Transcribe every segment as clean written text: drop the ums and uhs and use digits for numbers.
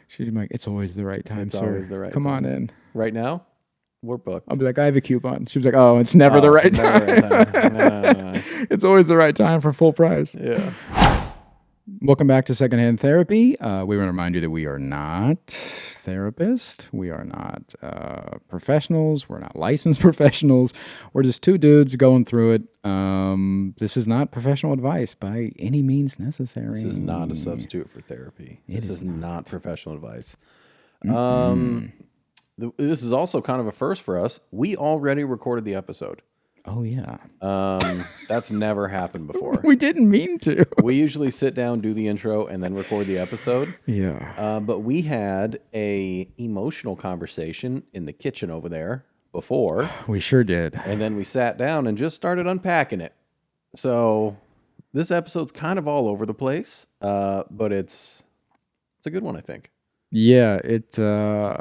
She'd be like, it's always the right time, It's sir. always the right Come time. on in. Right now, we're booked. I'll be like, I have a coupon. She was like, oh, it's never the right time. It's always the right time for full price. Yeah. Welcome back to Secondhand Therapy. We want to remind you that we are not therapists. We are not professionals. We're not licensed professionals. We're just two dudes going through it. This is not professional advice by any means necessary. This is not a substitute for therapy. This is not professional advice. This is also kind of a first for us. We already recorded the episode. Oh, yeah. That's never happened before. We didn't mean to. We usually sit down, do the intro, and then record the episode. Yeah. But we had a emotional conversation in the kitchen over there before. We sure did. And then we sat down and just started unpacking it. So this episode's kind of all over the place, but it's a good one, I think. Yeah, it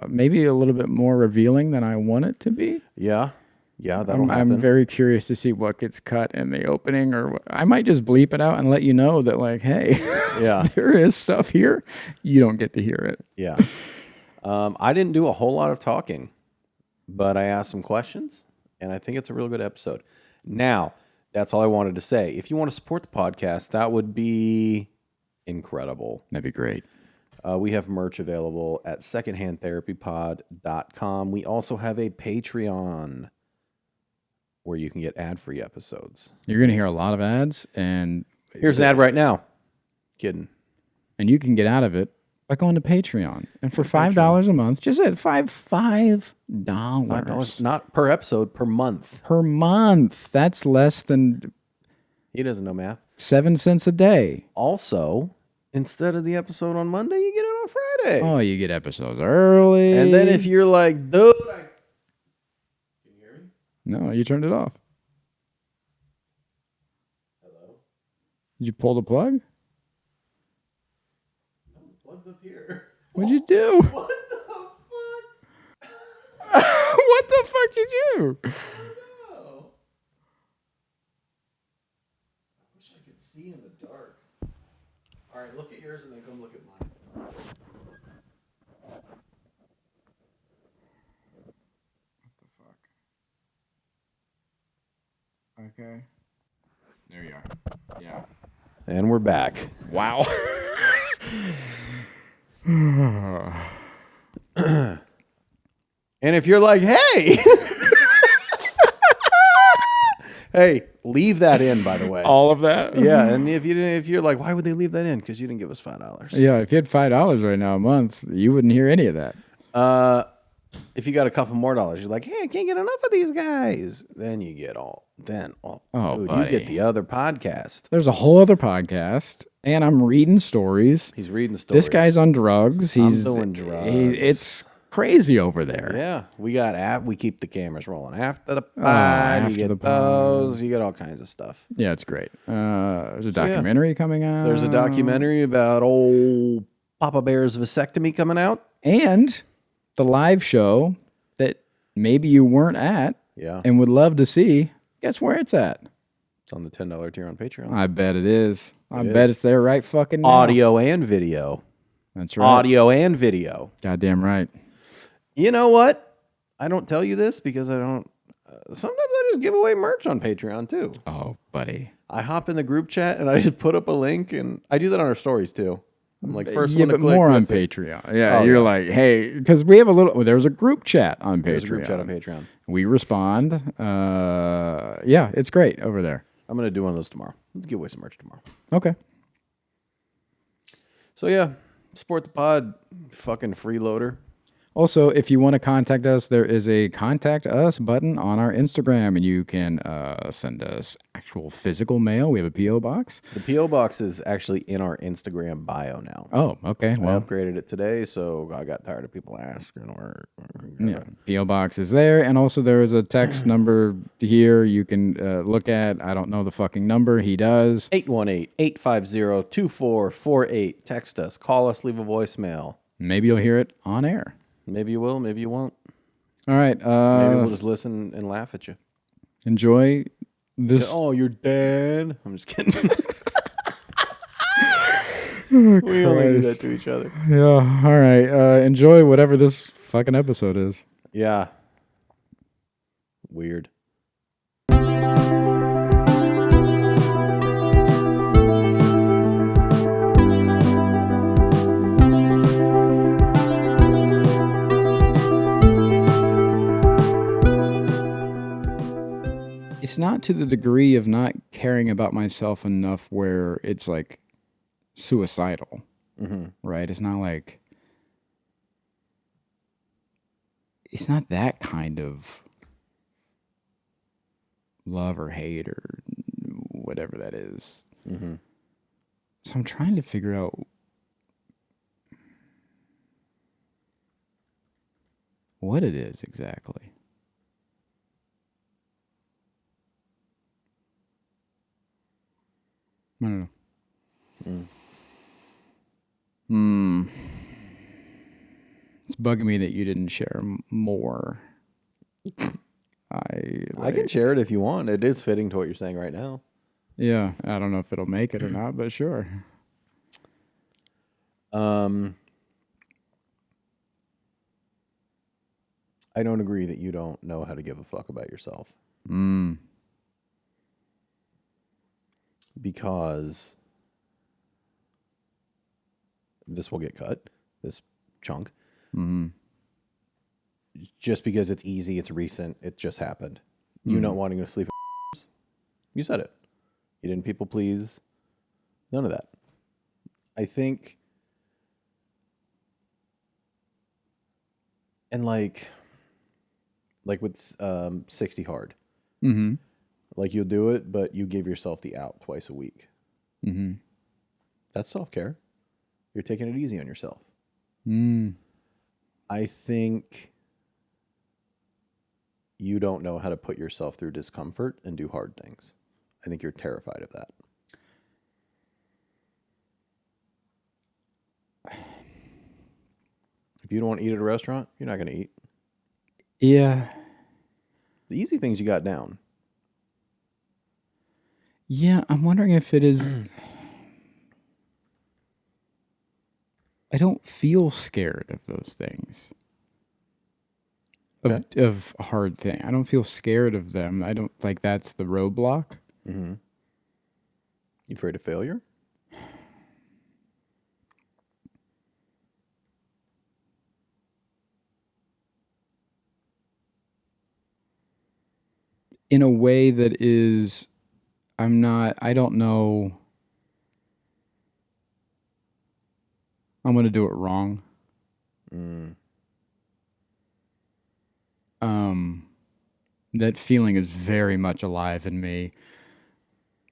maybe a little bit more revealing than I want it to be. Yeah. Yeah, that'll happen. I'm very curious to see what gets cut in the opening, or I might just bleep it out and let you know that, like, hey, there is stuff here. You don't get to hear it. Yeah. I didn't do a whole lot of talking, but I asked some questions, and I think it's a real good episode. Now, that's all I wanted to say. If you want to support the podcast, that would be incredible. That'd be great. We have merch available at secondhandtherapypod.com. We also have a Patreon where you can get ad-free episodes. You're going to hear a lot of ads, and here's an ad right now. Kidding. And you can get out of it by going to Patreon. And for $5 a month, just at $5. $5, not per episode, per month. Per month. That's less than... He doesn't know math. 7 cents a day. Also, instead of the episode on Monday, you get it on Friday. Oh, you get episodes early. And then if you're like, dude, can you hear me? No, you turned it off. Hello? Did you pull the plug? No, the plug's up here. What'd you do? What the fuck? What the fuck did you do? I don't know. I wish I could see in the dark. All right, look at yours and then come look at mine. Okay. There you are. Yeah. And we're back. Wow. And if you're like, hey, hey, leave that in, by the way. All of that? Yeah, and if you're like, why would they leave that in? Because you didn't give us $5. Yeah, if you had $5 right now a month, you wouldn't hear any of that. If you got a couple more dollars, you're like, hey, I can't get enough of these guys. Then you get dude, buddy. you get the other podcast. There's a whole other podcast, and I'm reading stories. He's reading stories. This guy's on drugs. He's doing drugs. It's crazy over there. Yeah, we got we keep the cameras rolling after the pod. After you get the those. pod. You get all kinds of stuff. Yeah, it's great. There's a documentary coming out. There's a documentary about old Papa Bear's vasectomy coming out. And the live show that maybe you weren't at and would love to see, guess where it's at? It's on the $10 tier on Patreon. I bet it is. I bet it's there right fucking now. Audio and video. That's right. Audio and video. Goddamn right. You know what? I don't tell you this because I don't. Sometimes I just give away merch on Patreon too. Oh, buddy. I hop in the group chat and I just put up a link, and I do that on our stories too. I'm like, first yeah, one to but click. more on that's it. Patreon. Yeah, you're like, hey, because we have there's a group chat on Patreon. There's a group chat on Patreon. We respond. Yeah, it's great over there. I'm going to do one of those tomorrow. Let's give away some merch tomorrow. Okay. So yeah, support the pod, fucking freeloader. Also, if you want to contact us, there is a contact us button on our Instagram, and you can send us actual physical mail. We have a P.O. box. The P.O. box is actually in our Instagram bio now. Oh, okay. Well, I upgraded it today, so I got tired of people asking. Yeah, P.O. box is there, and also there is a text number here you can look at. I don't know the fucking number. He does. 818-850-2448. Text us, call us, leave a voicemail. Maybe you'll hear it on air. Maybe you will, maybe you won't. All right. Maybe we'll just listen and laugh at you. Enjoy this. Oh, you're dead. I'm just kidding. Oh, We only do that Christ. to each other. Yeah. All right. Enjoy whatever this fucking episode is. Yeah. Weird. It's not to the degree of not caring about myself enough where it's like suicidal, right? It's not like, it's not that kind of love or hate or whatever that is. So I'm trying to figure out what it is exactly. I don't know. It's bugging me that you didn't share more. I can share it if you want. It is fitting to what you're saying right now. Yeah, I don't know if it'll make it or not, but sure. I don't agree that you don't know how to give a fuck about yourself. Because this will get cut, this chunk. Just because it's easy, it's recent, it just happened. You not wanting to sleep. You said it. You didn't people please. None of that. I think, and like with 60 hard. Like you'll do it, but you give yourself the out twice a week. That's self-care. You're taking it easy on yourself. I think you don't know how to put yourself through discomfort and do hard things. I think you're terrified of that. If you don't want to eat at a restaurant, you're not going to eat. Yeah. The easy things you got down. Yeah, I'm wondering if it is... I don't feel scared of those things. Of hard thing. I don't feel scared of them. I don't like that's the roadblock. You afraid of failure? In a way that is, I don't know. I'm going to do it wrong. That feeling is very much alive in me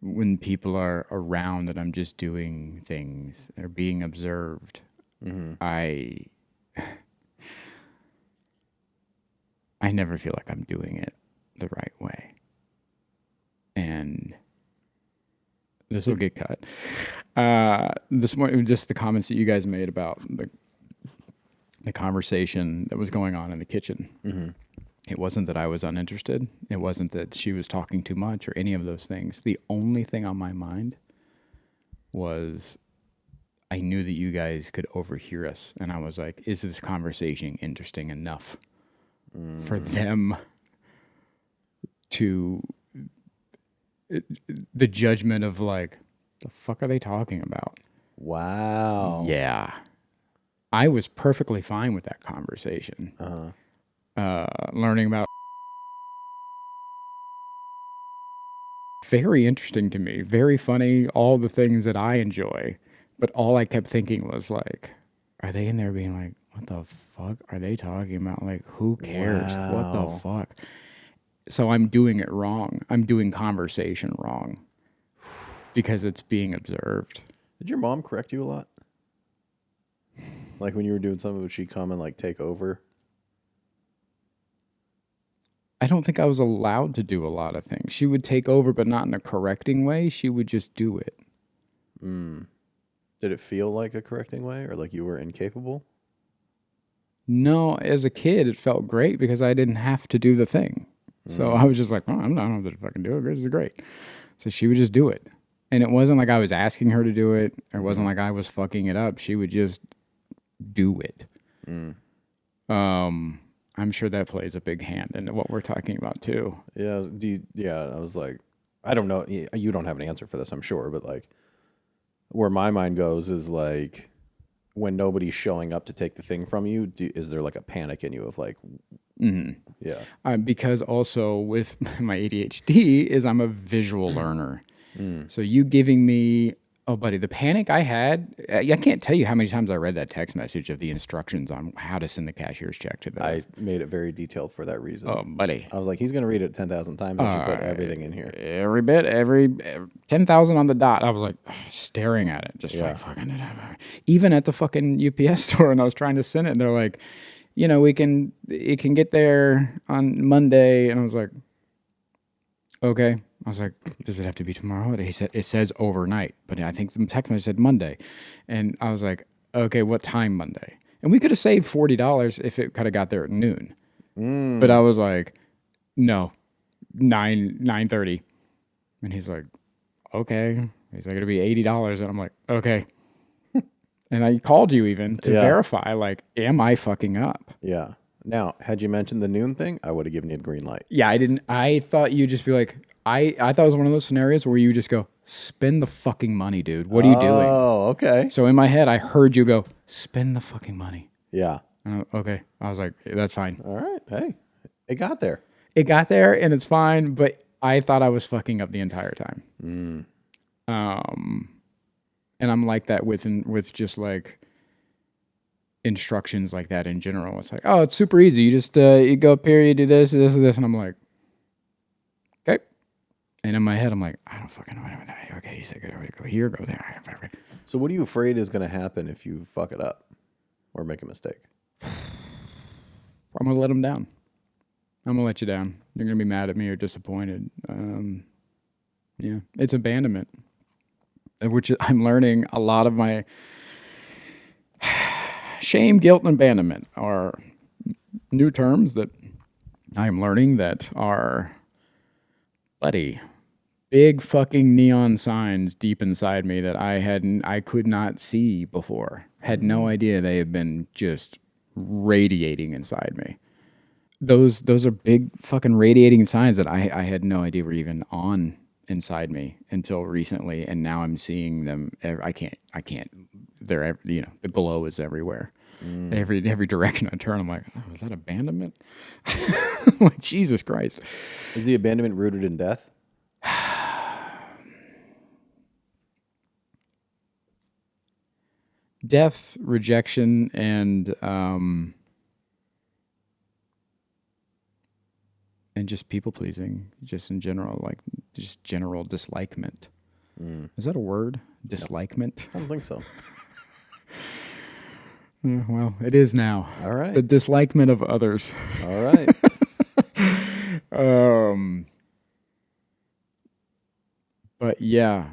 when people are around and I'm just doing things or being observed. I never feel like I'm doing it the right way. And this will get cut. This morning, just the comments that you guys made about the conversation that was going on in the kitchen. It wasn't that I was uninterested. It wasn't that she was talking too much or any of those things. The only thing on my mind was I knew that you guys could overhear us. And I was like, is this conversation interesting enough for them to... the judgment of like, the fuck are they talking about? Wow. Yeah. I was perfectly fine with that conversation. Learning about very interesting to me, very funny, all the things that I enjoy. But all I kept thinking was like, are they in there being like, what the fuck are they talking about? Like, who cares? What the fuck? So I'm doing it wrong. I'm doing conversation wrong because it's being observed. Did your mom correct you a lot? Like when you were doing something, would she come and like take over? I don't think I was allowed to do a lot of things. She would take over, but not in a correcting way. She would just do it. Did it feel like a correcting way or like you were incapable? No, as a kid, it felt great because I didn't have to do the thing. So I was just like, oh, I don't have to fucking do it. This is great. So she would just do it. And it wasn't like I was asking her to do it. It wasn't like I was fucking it up. She would just do it. I'm sure that plays a big hand into what we're talking about too. Yeah. I was like, I don't know. You don't have an answer for this, I'm sure, but like, where my mind goes is like, when nobody's showing up to take the thing from you, is there like a panic in you of like, yeah, because also with my ADHD is I'm a visual learner. So you giving me, oh buddy, the panic I had, I can't tell you how many times I read that text message of the instructions on how to send the cashier's check to them. I made it very detailed for that reason. Oh buddy. I was like, he's going to read it 10,000 times. I should put everything in here. Every bit, every 10,000 on the dot. I was like staring at it, just like fucking it. Even at the fucking UPS store, and I was trying to send it, and they're like, you know, it can get there on Monday, and I was like, okay. I was like, does it have to be tomorrow? He said it says overnight, but I think the text message said Monday, and I was like, okay, what time Monday? And we could have saved $40 if it could have got there at noon. But I was like, no, 9:30. And he's like, okay. He's like, it'll be $80. And I'm like, okay. And I called you even to verify, like, am I fucking up? Yeah. Now, had you mentioned the noon thing, I would have given you the green light. Yeah, I didn't. I thought you'd just be like, I thought it was one of those scenarios where you just go, spend the fucking money, dude. What are you doing? Oh, okay. So in my head, I heard you go, spend the fucking money. Yeah. Okay. I was like, that's fine. All right. Hey, it got there. It got there and it's fine, but I thought I was fucking up the entire time. And I'm like that with just like instructions like that in general. It's like, oh, it's super easy. You just you go up here, you do this, this, and this, and I'm like, okay. And in my head, I'm like, I don't fucking know. Okay, you said go here, go there. So what are you afraid is going to happen if you fuck it up or make a mistake? I'm going to let them down. I'm going to let you down. You're going to be mad at me or disappointed. Yeah, it's abandonment, which I'm learning a lot of my shame, guilt, and abandonment are new terms that I'm learning that are, buddy, big fucking neon signs deep inside me that I could not see before. Had no idea they have been just radiating inside me. Those are big fucking radiating signs that I had no idea were even on inside me until recently, and now I'm seeing them. I can't. They're, you know, the glow is everywhere. Every direction I turn, I'm like, oh, is that abandonment? I'm like, Jesus Christ. Is the abandonment rooted in death? Death, rejection, and just people pleasing, just in general, like just general dislikement. Is that a word? Dislikement? I don't think so. Well, it is now. All right. The dislikement of others. All right. But yeah.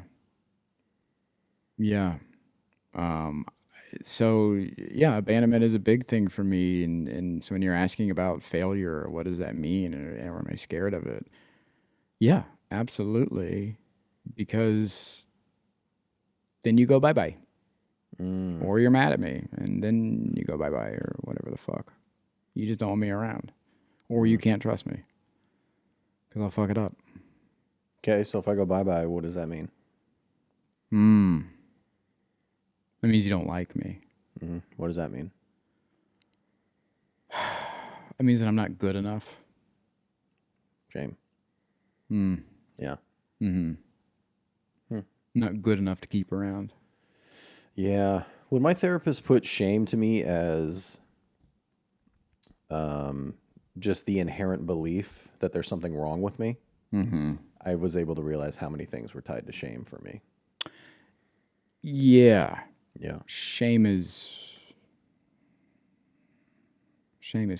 So yeah, abandonment is a big thing for me. And so when you're asking about failure, what does that mean? Or am I scared of it? Yeah, absolutely. Because then you go bye-bye. Or you're mad at me, and then you go bye-bye or whatever the fuck. You just don't want me around. Or you can't trust me. Because I'll fuck it up. Okay, so if I go bye-bye, what does that mean? That means you don't like me. What does that mean? That means that I'm not good enough. Shame. Yeah. Not good enough to keep around. Yeah. Would my therapist put shame to me as just the inherent belief that there's something wrong with me? I was able to realize how many things were tied to shame for me. Yeah. Yeah. Shame is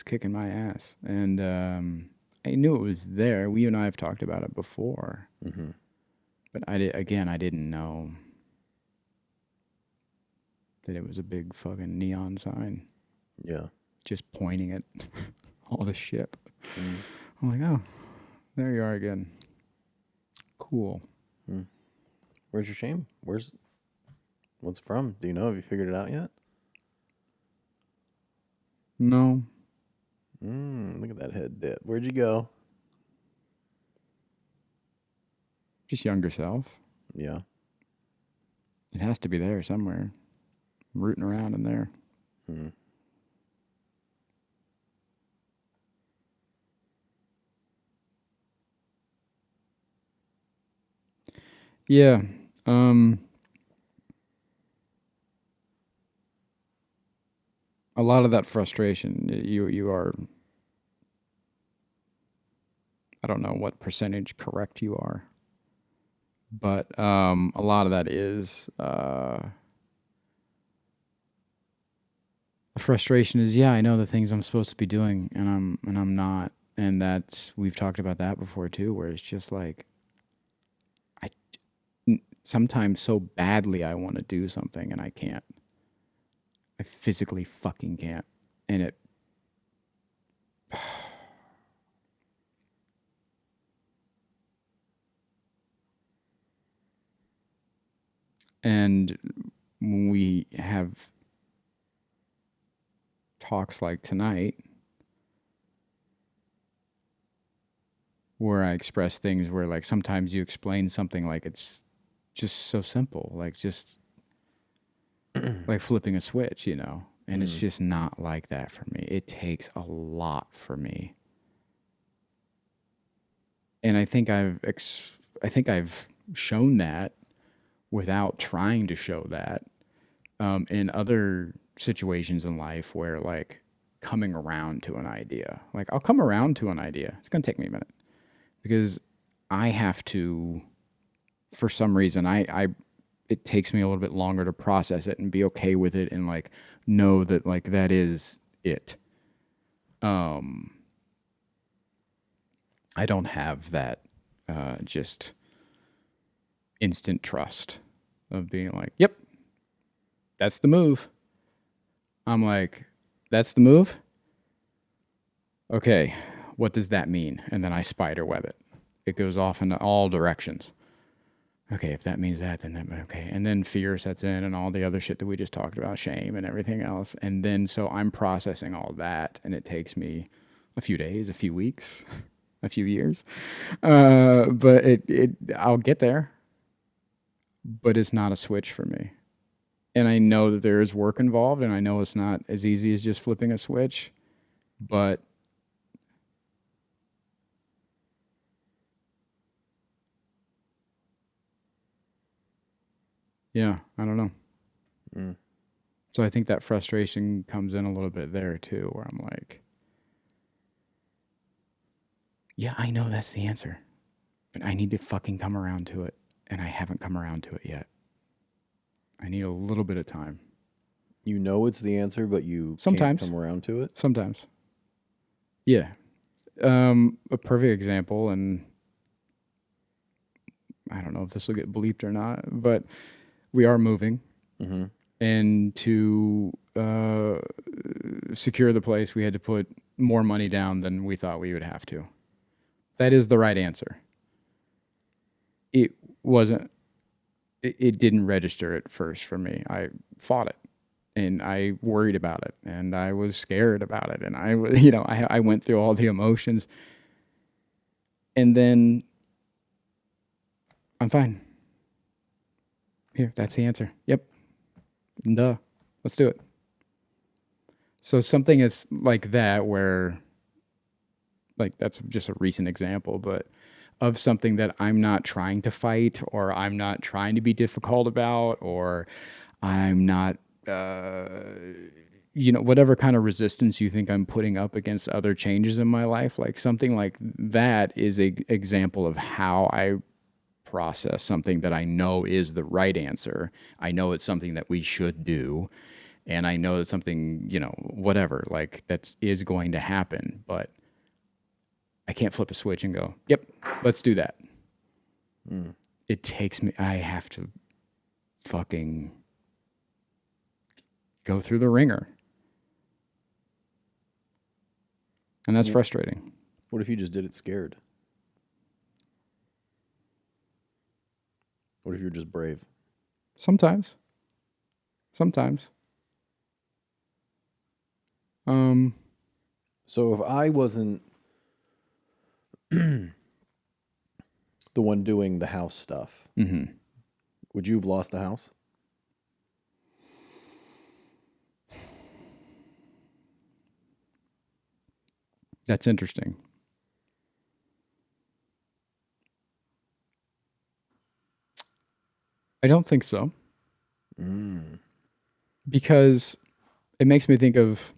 kicking my ass. And I knew it was there. You and I have talked about it before. But I didn't know that it was a big fucking neon sign. Yeah. Just pointing at all the shit. I'm like, oh, there you are again. Cool. Where's your shame? What's it from? Do you know? Have you figured it out yet? No. Look at that head dip. Where'd you go? Just younger self. Yeah. It has to be there somewhere. I'm rooting around in there. Yeah. A lot of that frustration, you are, I don't know what percentage correct you are, but a lot of that is the frustration is, yeah, I know the things I'm supposed to be doing and I'm not. And that's, we've talked about that before too, where it's just like, sometimes so badly I want to do something and I can't. I physically fucking can't. And it and when we have talks like tonight where I express things where like sometimes you explain something like it's just so simple, like just like flipping a switch, you know, and it's just not like that for me. It takes a lot for me. And I think I've shown that without trying to show that in other situations in life where like coming around to an idea, like I'll come around to an idea. It's going to take me a minute because I have to, for some reason, it takes me a little bit longer to process it and be okay with it and like know that like that is it. I don't have that just instant trust of being like, yep, that's the move. I'm like, that's the move? Okay, what does that mean? And then I spider web it. It goes off into all directions. Okay, if that means that, then that, okay. And then fear sets in and all the other shit that we just talked about, shame and everything else. And then so I'm processing all that and it takes me a few days, a few weeks, a few years. But I'll get there. But it's not a switch for me. And I know that there is work involved and I know it's not as easy as just flipping a switch, but yeah, I don't know. So I think that frustration comes in a little bit there too, where I'm like, yeah, I know that's the answer, but I need to fucking come around to it. And I haven't come around to it yet. I need a little bit of time. You know it's the answer, but you Sometimes. can't come around to it? Sometimes. Yeah. A perfect example, and I don't know if this will get bleeped or not, but we are moving. And to secure the place, we had to put more money down than we thought we would have to. That is the right answer. It wasn't, it didn't register at first for me. I fought it and I worried about it and I was scared about it. And I was, you know, I went through all the emotions and then I'm fine. Here, that's the answer. Yep. Duh. Let's do it. So something is like that where, like, that's just a recent example, but of something that I'm not trying to fight or I'm not trying to be difficult about or I'm not, you know, whatever kind of resistance you think I'm putting up against other changes in my life, like something like that is a example of how I process something that I know is the right answer. I know it's something that we should do. And I know that something, you know, whatever, like that is going to happen, but I can't flip a switch and go, yep, let's do that. It takes me, I have to fucking go through the ringer. And that's frustrating. What if you just did it scared? What if you're just brave? Sometimes. So if I wasn't the one doing the house stuff, would you have lost the house? That's interesting. I don't think so. Because it makes me think of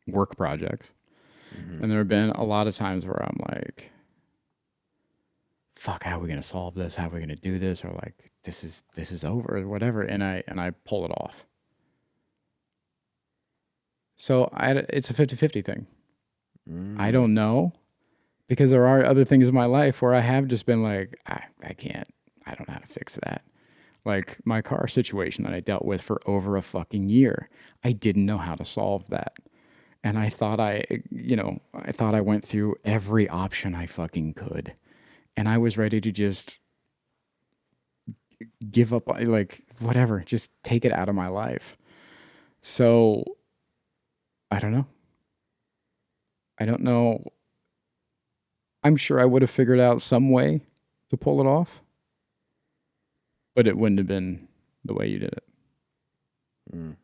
work projects. And there have been a lot of times where I'm like, fuck, how are we going to solve this? How are we going to do this? Or like, this is over or whatever. And I pull it off. So it's a 50-50 thing. I don't know, because there are other things in my life where I have just been like, I don't know how to fix that. Like my car situation that I dealt with for over a fucking year. I didn't know how to solve that. And I thought I went through every option I fucking could. And I was ready to just give up, like, whatever, just take it out of my life. So, I don't know. I'm sure I would have figured out some way to pull it off, but it wouldn't have been the way you did it. I'm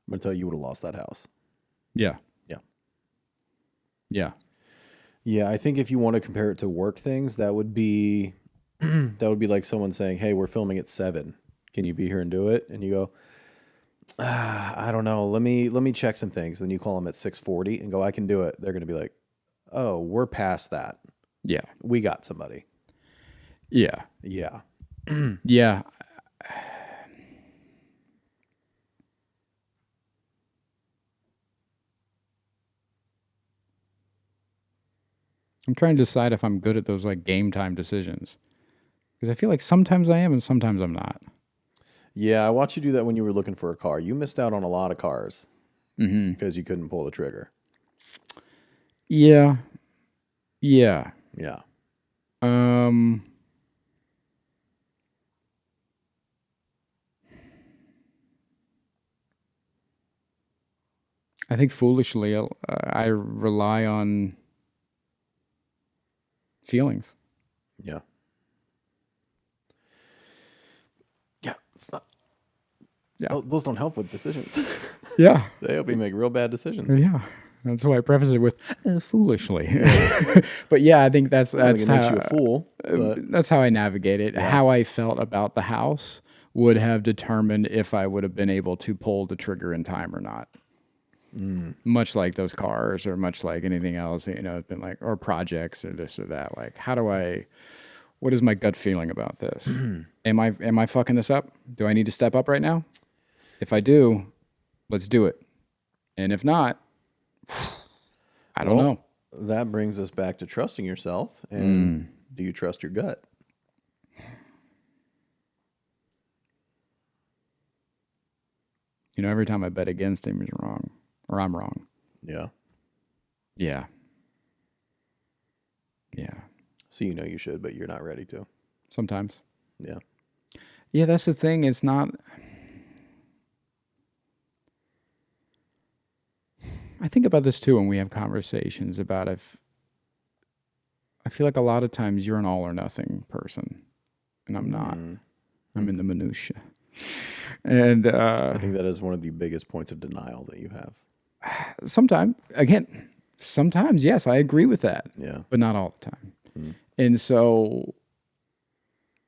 going to tell you would have lost that house. Yeah. Yeah. Yeah. Yeah, I think if you want to compare it to work things, that would be like someone saying, "Hey, we're filming at 7. Can you be here and do it?" And you go, I don't know. Let me check some things. Then you call them at 6:40 and go, "I can do it." They're going to be like, "Oh, we're past that. Yeah. We got somebody." Yeah. Yeah. Yeah. I'm trying to decide if I'm good at those like game time decisions, because I feel like sometimes I am and sometimes I'm not. Yeah, I watched you do that when you were looking for a car. You missed out on a lot of cars because you couldn't pull the trigger. Yeah. Yeah. Yeah. I think foolishly, I rely on feelings. Yeah. Yeah. It's not. Yeah. Those don't help with decisions. Yeah. They help you make real bad decisions. Yeah. That's why I preface it with foolishly. But yeah, I think that's It makes how you a fool. But that's how I navigate it. How I felt about the house would have determined if I would have been able to pull the trigger in time or not. Much like those cars, or much like anything else, it's been like, or projects or this or that. Like, what is my gut feeling about this? Am I fucking this up? Do I need to step up right now? If I do, let's do it. And if not, I don't know. That brings us back to trusting yourself. And do you trust your gut? Every time I bet against him is wrong, or I'm wrong. Yeah. Yeah. Yeah. So you should, but you're not ready to. Sometimes. Yeah. Yeah, that's the thing. It's not. I think about this too when we have conversations about if. I feel like a lot of times you're an all or nothing person, and I'm not. I'm in the minutia. And I think that is one of the biggest points of denial that you have. Sometimes, yes, I agree with that. Yeah. But not all the time. And so,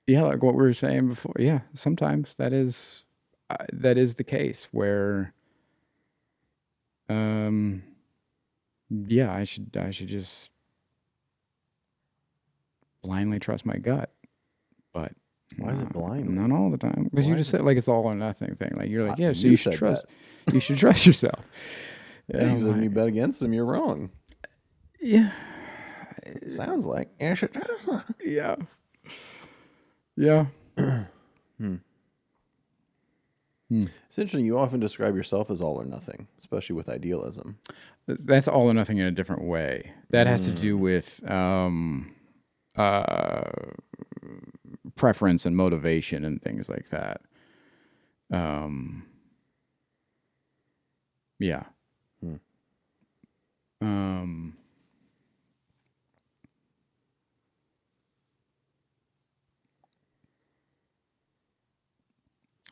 yeah, like what we were saying before, yeah, sometimes that is the case where, yeah, I should just blindly trust my gut, but why is it blindly? Not all the time, because you just said like it's all or nothing thing. Like you're like, yeah, so you you should trust. You should trust yourself. Yeah, because if you bet against them, you're wrong. Yeah. Sounds like. Yeah. Yeah. It's interesting. You often describe yourself as all or nothing, especially with idealism. That's all or nothing in a different way. That has to do with preference and motivation and things like that. Yeah.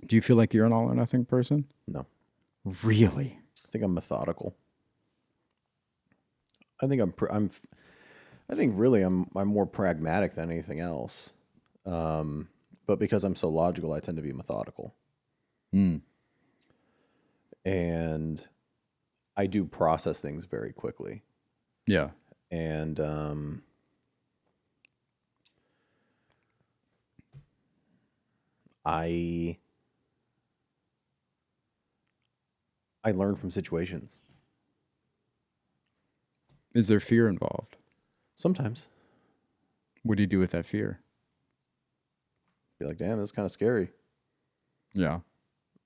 Do you feel like you're an all or nothing person? No. Really? I think I'm methodical. I think I think really I'm more pragmatic than anything else. But because I'm so logical, I tend to be methodical. And I do process things very quickly. Yeah. And I learn from situations. Is there fear involved? Sometimes. What do you do with that fear? Be like, damn, that's kind of scary. Yeah.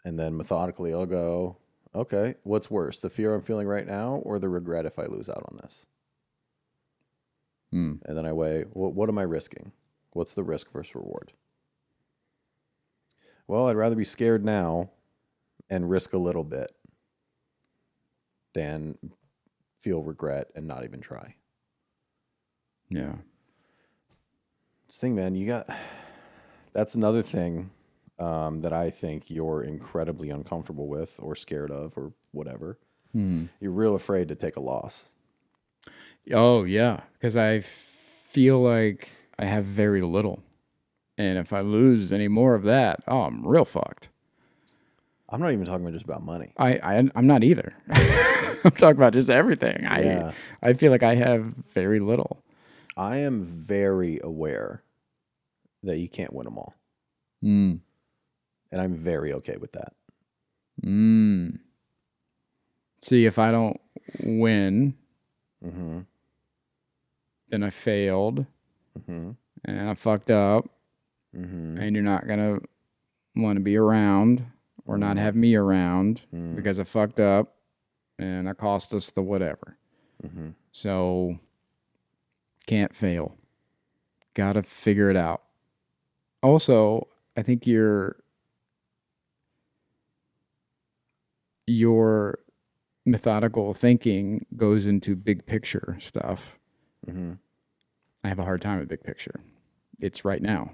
And then methodically I'll go, okay, what's worse, the fear I'm feeling right now or the regret if I lose out on this? And then I weigh, what am I risking? What's the risk versus reward? Well, I'd rather be scared now and risk a little bit than feel regret and not even try. Yeah. This thing, man, that's another thing that I think you're incredibly uncomfortable with or scared of or whatever. You're real afraid to take a loss. Oh, yeah. Because I feel like I have very little. And if I lose any more of that, I'm real fucked. I'm not even talking just about money. I'm not either. I'm talking about just everything. Yeah. I feel like I have very little. I am very aware that you can't win them all. And I'm very okay with that. See, if I don't win, then I failed, and I fucked up, and you're not going to want to be around or not have me around because I fucked up and I cost us the whatever. So, can't fail. Got to figure it out. Also, I think your methodical thinking goes into big picture stuff. I have a hard time with big picture. It's right now.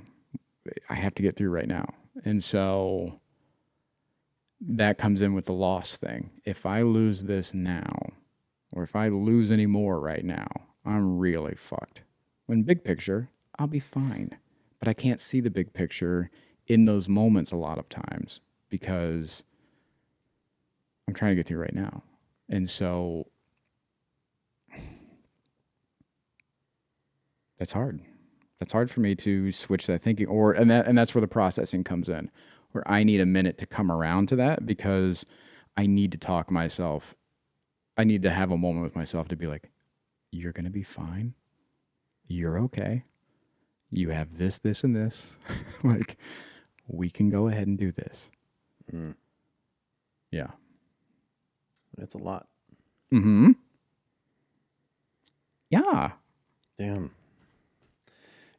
I have to get through right now. And so that comes in with the loss thing. If I lose this now, or if I lose any more right now, I'm really fucked. When big picture, I'll be fine. But I can't see the big picture in those moments a lot of times because I'm trying to get through right now. And so that's hard. That's hard for me to switch that thinking, and that's where the processing comes in, where I need a minute to come around to that because I need to talk myself. I need to have a moment with myself to be like, you're going to be fine. You're okay. You have this, this, and this. Like, we can go ahead and do this. Yeah. It's a lot. Yeah. Damn.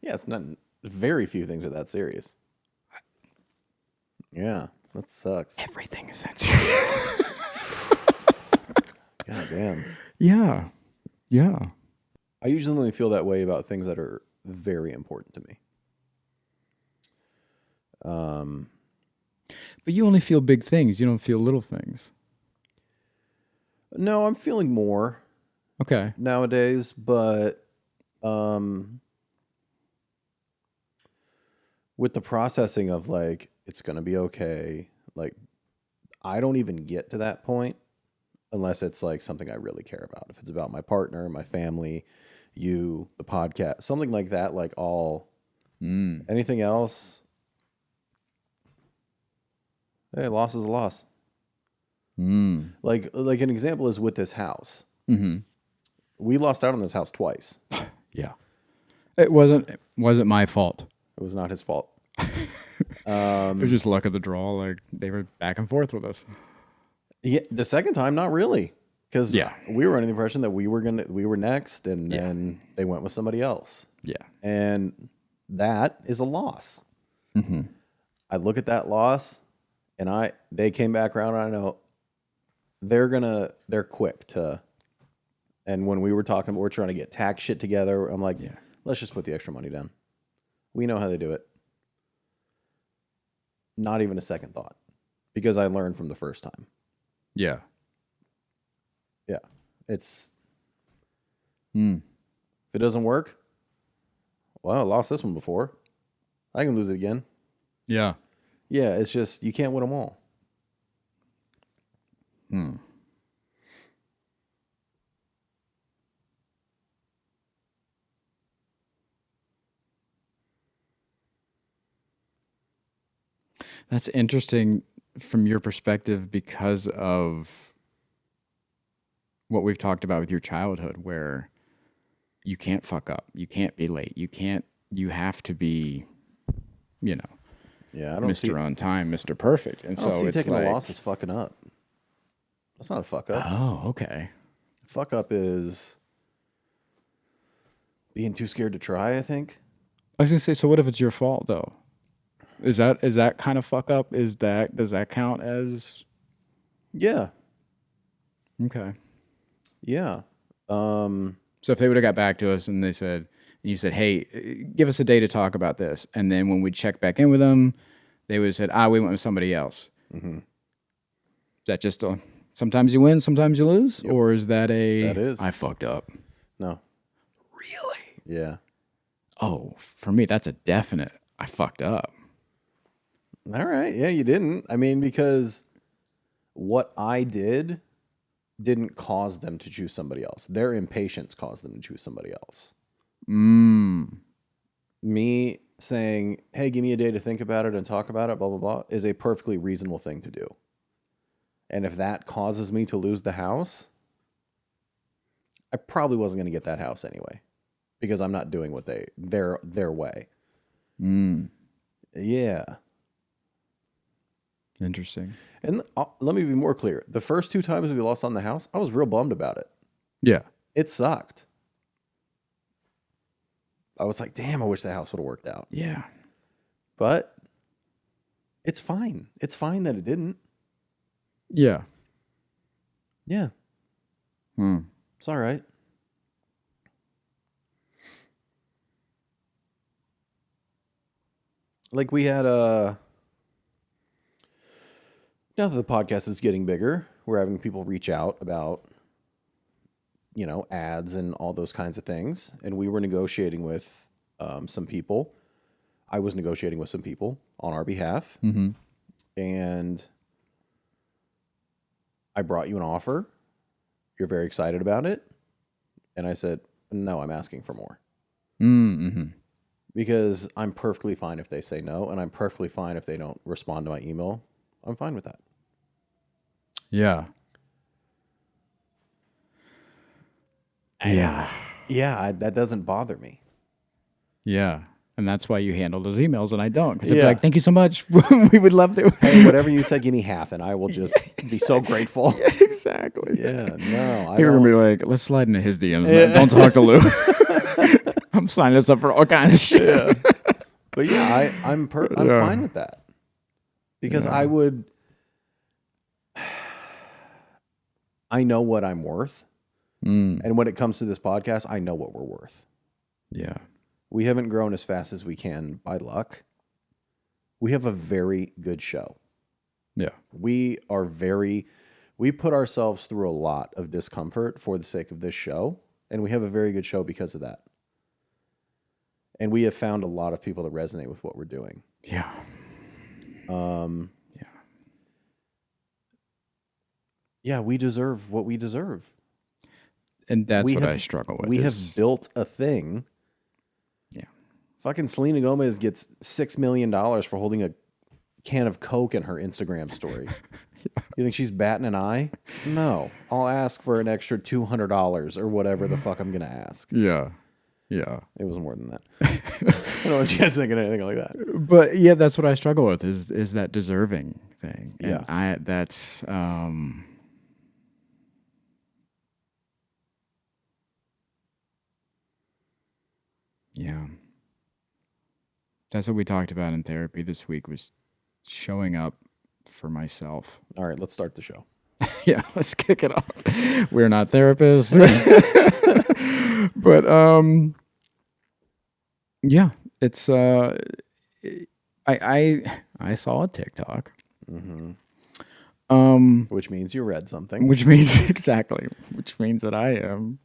Yeah, it's not very few things are that serious. Yeah, that sucks. Everything is that serious. God damn. Yeah. Yeah. I usually only feel that way about things that are very important to me. But you only feel big things. You don't feel little things. No, I'm feeling more Okay. nowadays, but with the processing of like, it's going to be okay. Like, I don't even get to that point unless it's like something I really care about. If it's about my partner, my family, you, the podcast, something like that, like anything else. Hey, loss is a loss. Like an example is with this house. We lost out on this house twice. Yeah. It wasn't my fault. It was not his fault. It was just luck of the draw. Like, they were back and forth with us. Yeah, the second time, not really, because Yeah. we were under the impression that we were next, and then they went with somebody else. Yeah. And that is a loss. Mm-hmm. I look at that loss, and they came back around, and I know they're quick to. And when we were talking, we're trying to get tax shit together. I'm like, Yeah. let's just put the extra money down. We know how they do it. Not even a second thought, because I learned from the first time. Yeah. Yeah, it's Mm. if it doesn't work, well, I lost this one before. I can lose it again. Yeah. Yeah, it's just you can't win them all. Hmm. That's interesting from your perspective because of what we've talked about with your childhood, where you can't fuck up, you can't be late, you have to be, you know, Yeah, I don't see. Mr. On time, Mr. Perfect, and I don't so see it's taking like, a loss as fucking up. That's not a fuck up. oh, okay, Fuck up is being too scared to try, I think. I was gonna say, so what if it's your fault though? Is that kind of fuck up? Does that count as Yeah. okay? Yeah. So if they would have got back to us and you said, hey, give us a day to talk about this. And then when we check back in with them, they would have said, we went with somebody else. Mm-hmm. Is that just sometimes you win, sometimes you lose? Yep. Or is that That is. I fucked up? No. Really? Yeah. Oh, for me, that's a definite, I fucked up. All right. Yeah, you didn't. I mean, because what I didn't cause them to choose somebody else. Their impatience caused them to choose somebody else. Me saying, hey, give me a day to think about it and talk about it, blah, blah, blah, is a perfectly reasonable thing to do. And if that causes me to lose the house, I probably wasn't going to get that house anyway, because I'm not doing what their way. Yeah. Interesting. And let me be more clear. The first 2 times we lost on the house, I was real bummed about it. Yeah. It sucked. I was like, damn, I wish the house would have worked out. Yeah. But it's fine. It's fine that it didn't. Yeah. Yeah. It's all right. Like we had now that the podcast is getting bigger, we're having people reach out about, ads and all those kinds of things. And we were negotiating with some people. I was negotiating with some people on our behalf. Mm-hmm. And I brought you an offer. You're very excited about it. And I said, no, I'm asking for more. Mm-hmm. Because I'm perfectly fine if they say no. And I'm perfectly fine if they don't respond to my email. I'm fine with that. Yeah. Yeah. Yeah, that doesn't bother me. Yeah. And that's why you handle those emails and I don't. Because they'd be Yeah. like, thank you so much. We would love to. Hey, whatever you said, give me half, and I will just be so grateful. Yeah, exactly. Yeah, no, I People are don't. going to be like, let's slide into his DMs. Man. Don't talk to Lou. I'm signing us up for all kinds of shit. Yeah. But yeah, I'm fine with that. Because I know what I'm worth. And when it comes to this podcast, I know what we're worth. Yeah. We haven't grown as fast as we can by luck. We have a very good show. Yeah. We put ourselves through a lot of discomfort for the sake of this show, and we have a very good show because of that. And we have found a lot of people that resonate with what we're doing. Yeah. Yeah, we deserve what we deserve. And that's what I struggle with. We have built a thing. Yeah. Fucking Selena Gomez gets $6 million for holding a can of Coke in her Instagram story. You think she's batting an eye? No. I'll ask for an extra $200 or whatever the fuck I'm going to ask. Yeah. Yeah. It was more than that. I don't know what you guys think of anything like that. But yeah, that's what I struggle with is that deserving thing. And yeah. That's Yeah. That's what we talked about in therapy this week was showing up for myself. All right, let's start the show. Yeah, let's kick it off. We're not therapists. But yeah, it's I saw a TikTok. Which means you read something. Which means exactly, which means that I am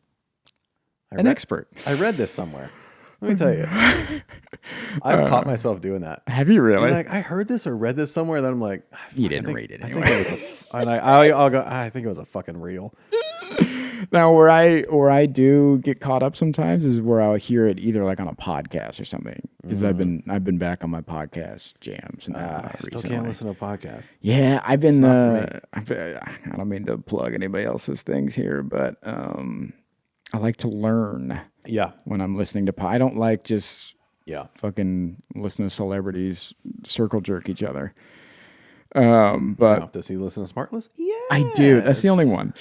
an expert. I read this somewhere. Let me tell you. I've caught myself doing that. Have you really? Like, I heard this or read this somewhere, then I'm like, You didn't read it anyway. I think it was I'll go, I think it was a fucking reel. Now, where I do get caught up sometimes is where I'll hear it either like on a podcast or something, because I've been back on my podcast jams I still recently. can't listen to a podcast. Yeah, I've been. not I don't mean to plug anybody else's things here, but I like to learn Yeah. when I'm listening to. I don't like just Yeah. fucking listen to celebrities circle jerk each other. But Now, does he listen to Smartless? Yeah. I do. That's the only one.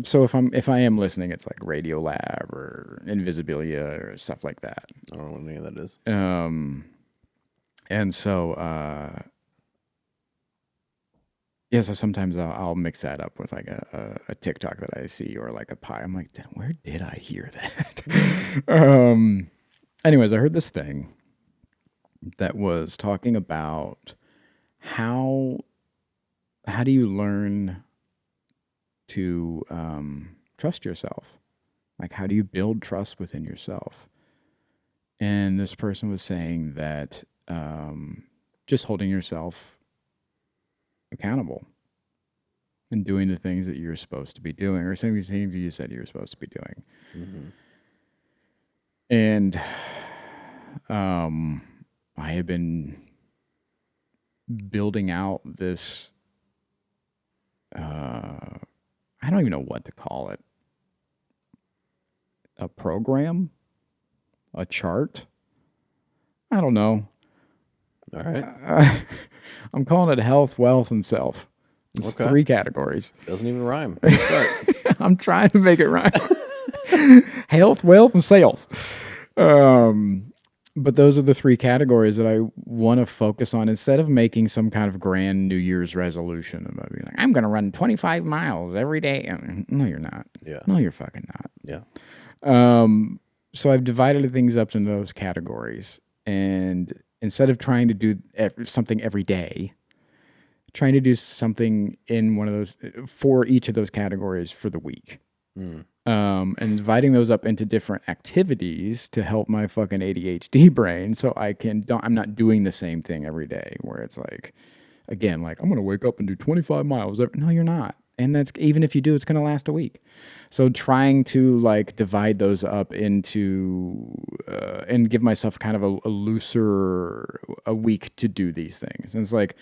So if I am listening, it's like Radio Lab or Invisibilia or stuff like that. I don't know what any of that is. And so yeah, so sometimes I'll mix that up with like a TikTok that I see or like a pie. I'm like, where did I hear that? Anyways, I heard this thing that was talking about how do you learn to trust yourself? Like, how do you build trust within yourself? And this person was saying that just holding yourself accountable and doing the things that you're supposed to be doing, or saying these things you said you're supposed to be doing. And I have been building out this, I don't even know what to call it, a program, a chart. I don't know. All right. I'm calling it health, wealth, and self. It's 3 categories. Doesn't even rhyme. Let's start. I'm trying to make it rhyme. Health, wealth, and self. But those are the 3 categories that I want to focus on instead of making some kind of grand New Year's resolution about being like, I'm going to run 25 miles every day. No, you're not. Yeah. No, you're fucking not. Yeah. So I've divided things up into those categories. And instead of trying to do something every day, trying to do something in one of those for each of those categories for the week. And dividing those up into different activities to help my fucking ADHD brain so I'm not doing the same thing every day where it's like, again, like I'm going to wake up and do 25 miles. No, you're not. And that's, even if you do, it's going to last a week. So trying to like divide those up into, and give myself kind of a looser, a week to do these things. And it's like,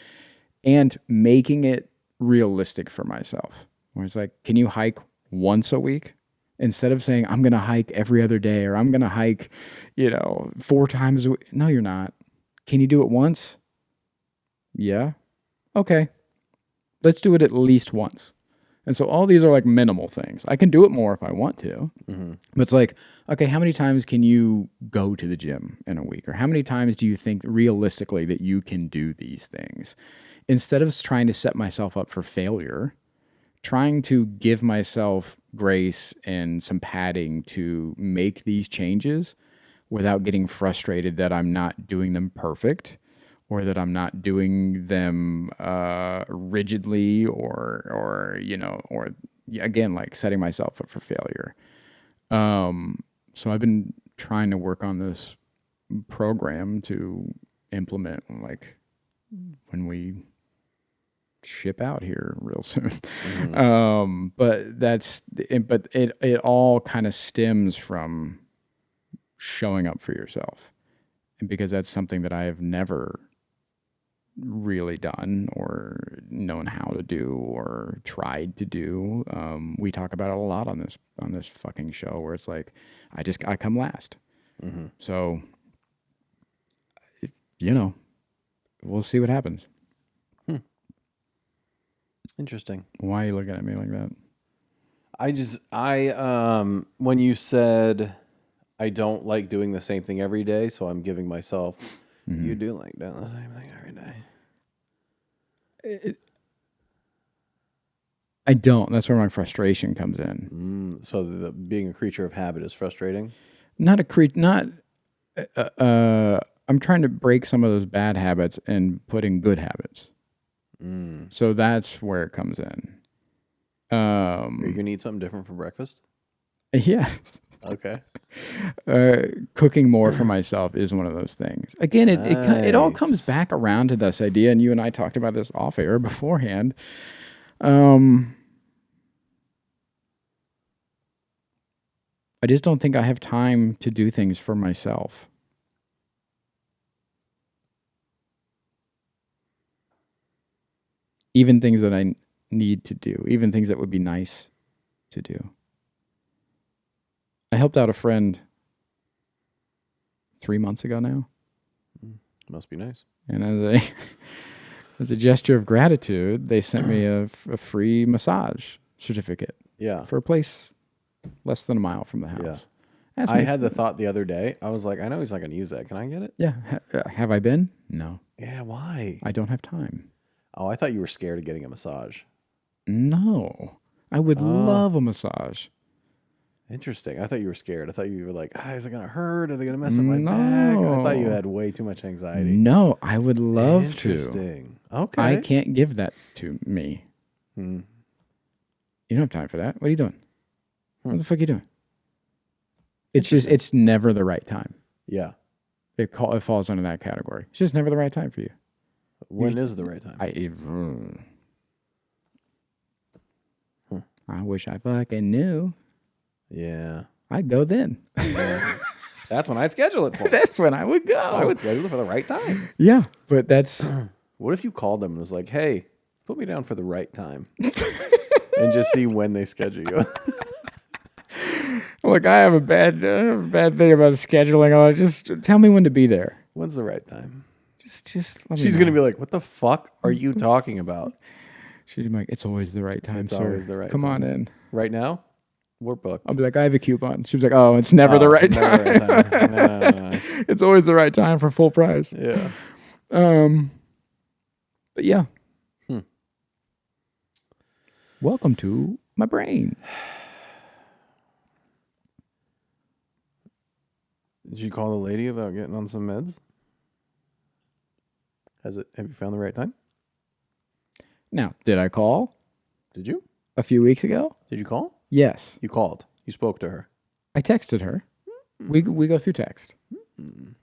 and making it realistic for myself where it's like, can you hike once a week? Instead of saying, I'm going to hike every other day or I'm going to hike, 4 times a week. No, you're not. Can you do it once? Yeah. Okay. Let's do it at least once. And so all these are like minimal things. I can do it more if I want to. But it's like, okay, how many times can you go to the gym in a week? Or how many times do you think realistically that you can do these things? Instead of trying to set myself up for failure, trying to give myself grace and some padding to make these changes without getting frustrated that I'm not doing them perfect or that I'm not doing them rigidly or again, like setting myself up for failure. So I've been trying to work on this program to implement like when we ship out here real soon. But it all kind of stems from showing up for yourself. And because that's something that I have never really done or known how to do or tried to do. We talk about it a lot on this fucking show where it's like, I come last. So, we'll see what happens. Interesting. Why are you looking at me like that? When you said I don't like doing the same thing every day, so I'm giving myself. You do like doing the same thing every day. I don't. That's where my frustration comes in. So being a creature of habit is frustrating. Not I'm trying to break some of those bad habits and put in good habits. So that's where it comes in. Are you gonna eat something different for breakfast? Yeah. Okay. Cooking more for myself is one of those things. Again, it all comes back around to this idea, and you and I talked about this off air beforehand. I just don't think I have time to do things for myself. Even things that I need to do, even things that would be nice to do. I helped out a friend 3 months ago now. Must be nice. And as a gesture of gratitude, they sent me a free massage certificate. Yeah. For a place less than a mile from the house. Yeah. I had the thought the other day. I was like, I know he's not going to use that. Can I get it? Yeah. Have I been? No. Yeah. Why? I don't have time. Oh, I thought you were scared of getting a massage. No. I would love a massage. Interesting. I thought you were scared. I thought you were like, is it going to hurt? Are they going to mess up my back? I thought you had way too much anxiety. No, I would love Interesting. Okay. I can't give that to me. You don't have time for that. What are you doing? What the fuck are you doing? It's just, it's never the right time. Yeah. It falls under that category. It's just never the right time for you. When is the right time? I wish I fucking knew. Yeah. I'd go then. Yeah. That's when I'd schedule it for. That's when I would go. I would schedule it for the right time. Yeah, but that's... What if you called them and was like, hey, put me down for the right time. And just see when they schedule you. Look, I have a bad thing about scheduling. Just tell me when to be there. When's the right time? Just let me She's know. going to be like, what the fuck are you talking about? She's like, it's always the right time, It's sir. always the right Come time. on in. Right now, we're booked. I'll be like, I have a coupon. She was like, oh, it's never the right never time. the right time. No. It's always the right time for full price. Yeah. But yeah. Welcome to my brain. Did you call the lady about getting on some meds? Have you found the right time? Now, did I call Did you? a few weeks ago? Did you call? Yes. You called. You spoke to her. I texted her. We go through text. And?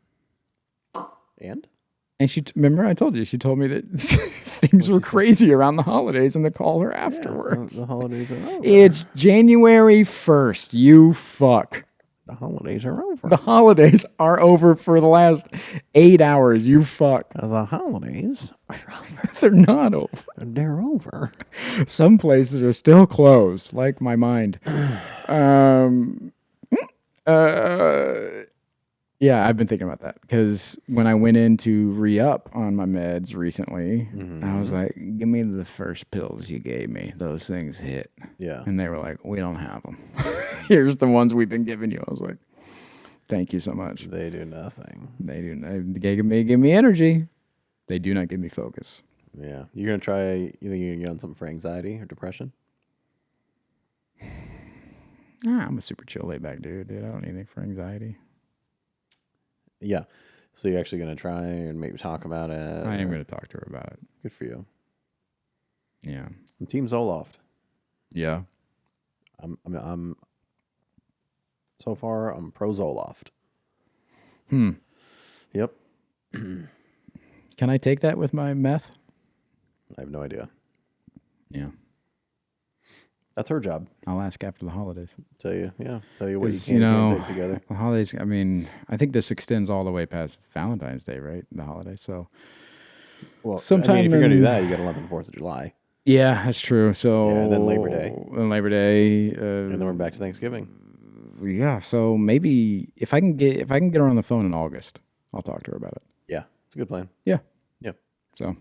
And remember I told you, she told me that things were crazy around the holidays and to call her afterwards. The holidays are over. It's January 1st, you fuck. The holidays are over. The holidays are over for the last 8 hours, you fuck. The holidays are over. They're not over. They're over. Some places are still closed, like my mind. Yeah, I've been thinking about that because when I went in to re-up on my meds recently, I was like, give me the first pills you gave me. Those things hit. Yeah. And they were like, we don't have them. Here's the ones we've been giving you. I was like, thank you so much. They do nothing. They give me energy. They do not give me focus. Yeah. You're going to try, you think you're going to get on something for anxiety or depression? I'm a super chill, laid back dude. I don't need anything for anxiety. Yeah. So you're actually going to try and maybe talk about it? I am going to talk to her about it. Good for you. Yeah. I'm Team Zoloft. Yeah. I'm so far I'm pro Zoloft. Yep. Can I take that with my meth? I have no idea. Yeah. That's her job. I'll ask after the holidays. Tell you what you 'Cause, can and can't take together. The holidays, I mean, I think this extends all the way past Valentine's Day, right? The holiday. So, Well, sometime if you're going to do in- that, you got to 11 4th of July. yeah, that's true. So, Yeah, and then Labor Day. And And then we're back to Thanksgiving. Yeah, so maybe if I can get her on the phone in August, I'll talk to her about it. Yeah. It's a good plan. Yeah. Yep. So